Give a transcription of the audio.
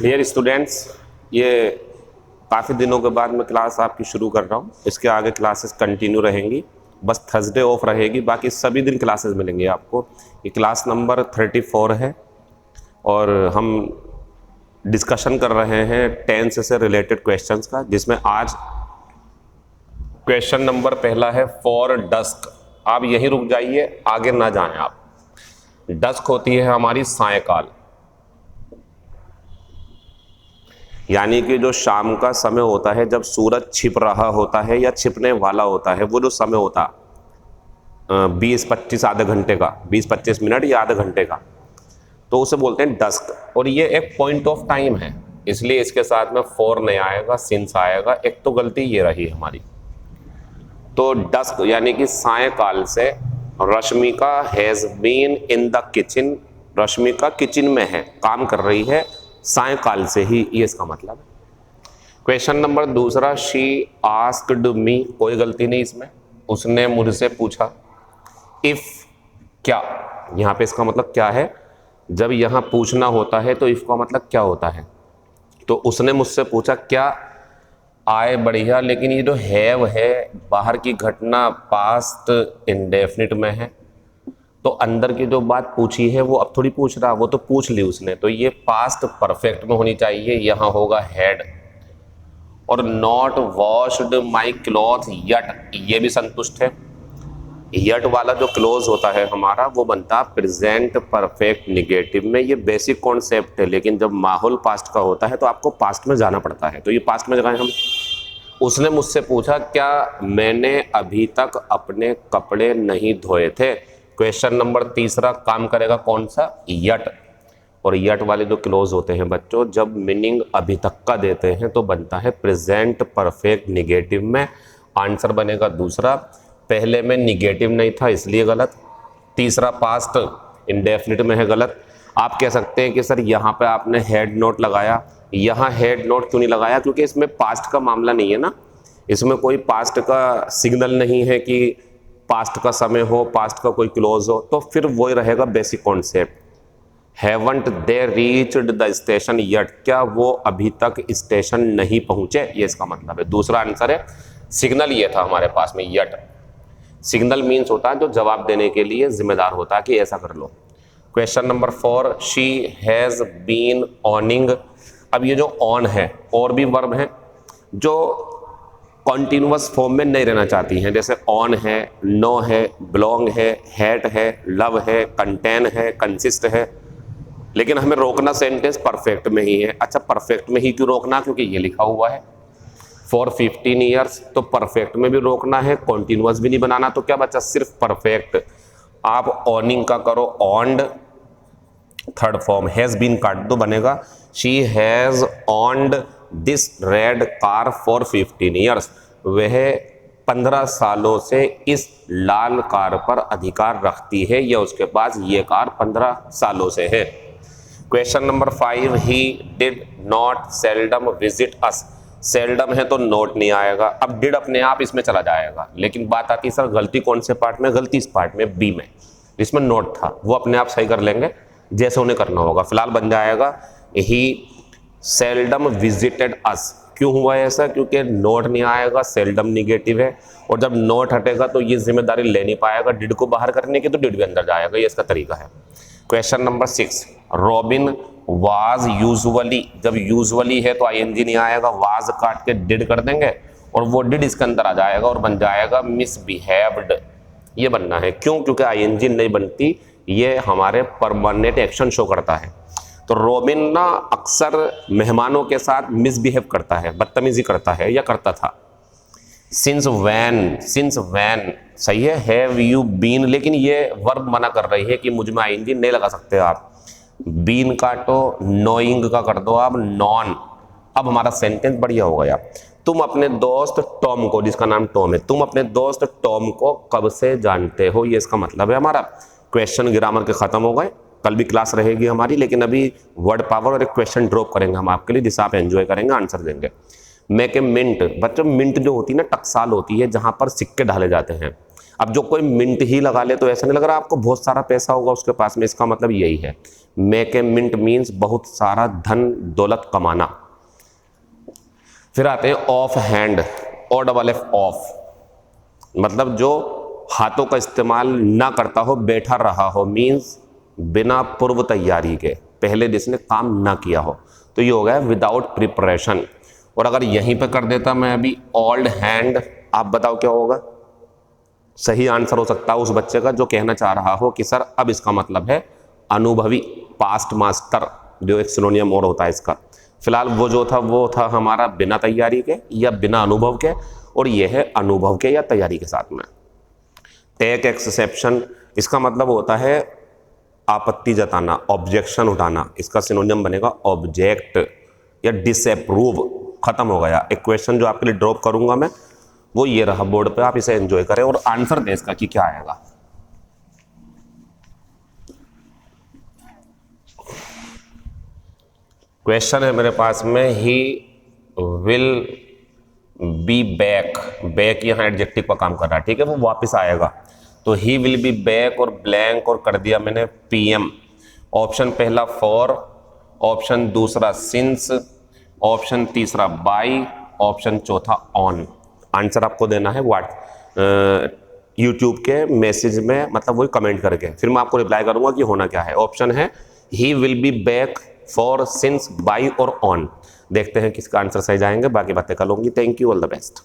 Dear students, ये काफ़ी दिनों के बाद मैं क्लास आपकी शुरू कर रहा हूँ। इसके आगे क्लासेस कंटिन्यू रहेंगी, बस थर्सडे ऑफ रहेगी, बाकी सभी दिन क्लासेस मिलेंगे आपको। ये क्लास नंबर 34 है और हम डिस्कशन कर रहे हैं टेंस से रिलेटेड क्वेश्चंस का, जिसमें आज क्वेश्चन नंबर पहला है फॉर डस्क। आप यहीं रुक जाइए, आगे ना जाएं आप। डस्क होती है हमारी सायंकाल, यानी कि जो शाम का समय होता है, जब सूरज छिप रहा होता है या छिपने वाला होता है, वो जो समय होता 20-25 आधे घंटे का, 20-25 मिनट या आधे घंटे का, तो उसे बोलते हैं डस्क। और ये एक पॉइंट ऑफ टाइम है, इसलिए इसके साथ में फॉर नहीं आएगा, सिंस आएगा। एक तो गलती ये रही हमारी। तो डस्क यानी कि सायंकाल से Rashmika has been in the kitchen, Rashmika kitchen में है, काम कर रही है सायंकाल से ही, ये इसका मतलब है। क्वेश्चन नंबर दूसरा, शी आस्क्ड मी, कोई गलती नहीं इसमें, उसने मुझसे पूछा। इफ क्या, यहां पे इसका मतलब क्या है? जब यहां पूछना होता है तो इफ का मतलब क्या होता है? तो उसने मुझसे पूछा क्या आए, बढ़िया। लेकिन ये जो हैव है, बाहर की घटना पास्ट इंडेफिनिट में है, तो अंदर की जो बात पूछी है वो अब थोड़ी पूछ रहा, वो तो पूछ ली उसने, तो ये पास्ट परफेक्ट में होनी चाहिए, यहां होगा हैड। और not washed my cloth yet, ये भी संतुष्ट है। यट वाला जो क्लोज होता है हमारा, वो बनता प्रेजेंट परफेक्ट निगेटिव में। ये बेसिक कॉन्सेप्ट है, लेकिन जब माहौल पास्ट का होता है तो आपको पास्ट में जाना पड़ता है, तो ये पास्ट में लगाए हम। उसने मुझसे पूछा क्या मैंने अभी तक अपने कपड़े नहीं धोए थे। क्वेश्चन नंबर तीसरा काम करेगा कौन सा? यट। और यट वाले जो क्लोज होते हैं बच्चों, जब मीनिंग अभी तक का देते हैं तो बनता है प्रेजेंट परफेक्ट निगेटिव में। आंसर बनेगा दूसरा, पहले में निगेटिव नहीं था इसलिए गलत, तीसरा पास्ट इंडेफिनिट में है गलत। आप कह सकते हैं कि सर यहाँ पे आपने हेड नोट लगाया, यहाँ हेड नोट क्यों नहीं लगाया? क्योंकि इसमें पास्ट का मामला नहीं है ना, इसमें कोई पास्ट का सिग्नल नहीं है कि पास्ट का समय हो, पास्ट का कोई क्लोज हो, तो फिर वही रहेगा basic concept. Haven't they reached the station yet, क्या वो अभी तक स्टेशन नहीं पहुंचे, ये इसका मतलब है। दूसरा आंसर है, सिग्नल ये था हमारे पास में यट। सिग्नल मीन्स होता है जो जवाब देने के लिए जिम्मेदार होता है कि ऐसा कर लो। Question number 4, she has been owning. अब ये जो ऑन है, और भी वर्ब है जो कॉन्टिन्यूअस फॉर्म में नहीं रहना चाहती हैं, जैसे ऑन है, नो है, बिलोंग है, हैट है, लव है, कंटेन है, कंसिस्ट है। लेकिन हमें रोकना सेंटेंस परफेक्ट में ही है। अच्छा, परफेक्ट में ही क्यों रोकना? क्योंकि ये लिखा हुआ है फॉर 15 ईयर्स, तो परफेक्ट में भी रोकना है, कॉन्टिन्यूअस भी नहीं बनाना। तो क्या बचा? सिर्फ परफेक्ट। आप ऑनिंग का करो owned, third form has been काट दो, बनेगा she has owned this red car for 15 years. वह 15 सालों से इस लाल कार पर अधिकार रखती है, या उसके पास ये कार 15 सालों से है। Question number 5, he did not seldom visit us. Seldom है तो नोट नहीं आएगा, अब डिड अपने आप इसमें चला जाएगा। लेकिन बात आती है सर गलती कौन से पार्ट में? गलती इस पार्ट में, बी में, इसमें नोट था, वो अपने आप सही कर लेंगे जैसे उन्हें करना होगा। फिलहाल बन जाएगा ही सेल्डम विजिटेड अस। क्यों हुआ ऐसा? क्योंकि नोट नहीं आएगा, सेल्डम निगेटिव है, और जब नोट हटेगा तो ये जिम्मेदारी ले नहीं पाएगा डिड को बाहर करने की, तो डिड भी अंदर जाएगा, ये इसका तरीका है। Question number 6, robin was usually. जब यूजुअली है तो आईएनजी नहीं आएगा, वाज काट के डिड कर देंगे और वो डिड इसके अंदर आ जाएगा और बन जाएगा मिसबिहेव्ड। ये बनना है। क्यों? क्योंकि आईएनजी नहीं बनती, ये हमारे परमानेंट एक्शन शो करता है। तो रॉबिन ना अक्सर मेहमानों के साथ मिसबिहेव करता है, बदतमीजी करता है या करता था। सिंस वैन सही है, हैव यू बीन, लेकिन ये वर्ब मना कर रही है कि मुझ में आईएनजी नहीं लगा सकते आप। बीन काटो, नोइंग का कर दो आप नॉन। अब हमारा सेंटेंस बढ़िया हो गया। तुम अपने दोस्त टॉम को, जिसका नाम टॉम है, तुम अपने दोस्त टॉम को कब से जानते हो, ये इसका मतलब है हमारा। क्वेश्चन ग्रामर के खत्म हो गए, कल भी क्लास रहेगी हमारी, लेकिन अभी वर्ड पावर और एक क्वेश्चन ड्रॉप करेंगे हम आपके लिए, जिसे आप एंजॉय करेंगे, आंसर देंगे। मेक ए मिंट, बच्चों मिंट जो होती है ना, टकसाल होती है जहां पर सिक्के ढाले जाते हैं। अब जो कोई मिंट ही लगा ले तो ऐसा नहीं लग रहा आपको बहुत सारा पैसा होगा उसके पास में, इसका मतलब यही है। मेक ए मिंट मीन्स बहुत सारा धन दौलत कमाना। फिर आते हैं ऑफ हैंड, और डबल एफ ऑफ, मतलब जो हाथों का इस्तेमाल ना करता हो, बैठा रहा हो, मीन्स बिना पूर्व तैयारी के, पहले जिसने काम ना किया हो, तो ये हो गया विदाउट प्रिपरेशन। और अगर यहीं पे कर देता मैं अभी ओल्ड हैंड, आप बताओ क्या होगा? सही आंसर हो सकता है उस बच्चे का जो कहना चाह रहा हो कि सर अब इसका मतलब है अनुभवी, पास्ट मास्टर, जो एक सिनोनियम और होता है इसका। फिलहाल वो था हमारा बिना तैयारी के या बिना अनुभव के, और ये है अनुभव के या तैयारी के साथ में। टेक एक्सेप्शन, इसका मतलब होता है आपत्ति जताना, ऑब्जेक्शन उठाना, इसका सिनोनियम बनेगा ऑब्जेक्ट या डिसअप्रूव। खत्म हो गया। एक क्वेश्चन जो आपके लिए ड्रॉप करूंगा मैं, वो ये रहा बोर्ड पे, आप इसे एंजॉय करें और आंसर दें इसका कि क्या आएगा। क्वेश्चन है मेरे पास में, he will be back, back यहाँ एडजेक्टिव का काम कर रहा है, ठीक है, वो वापस आएगा। तो ही विल बी बैक और ब्लैंक और कर दिया मैंने पीएम। ऑप्शन पहला फॉर, ऑप्शन दूसरा सिंस, ऑप्शन तीसरा बाई, ऑप्शन चौथा ऑन। आंसर आपको देना है यूट्यूब के मैसेज में, मतलब वही कमेंट करके, फिर मैं आपको रिप्लाई करूंगा कि होना क्या है। ऑप्शन है he will be back, for, since, by और ऑन। देखते हैं किसका आंसर सही जाएंगे, बाकी बातें कर लूंगी। Thank you, all the best.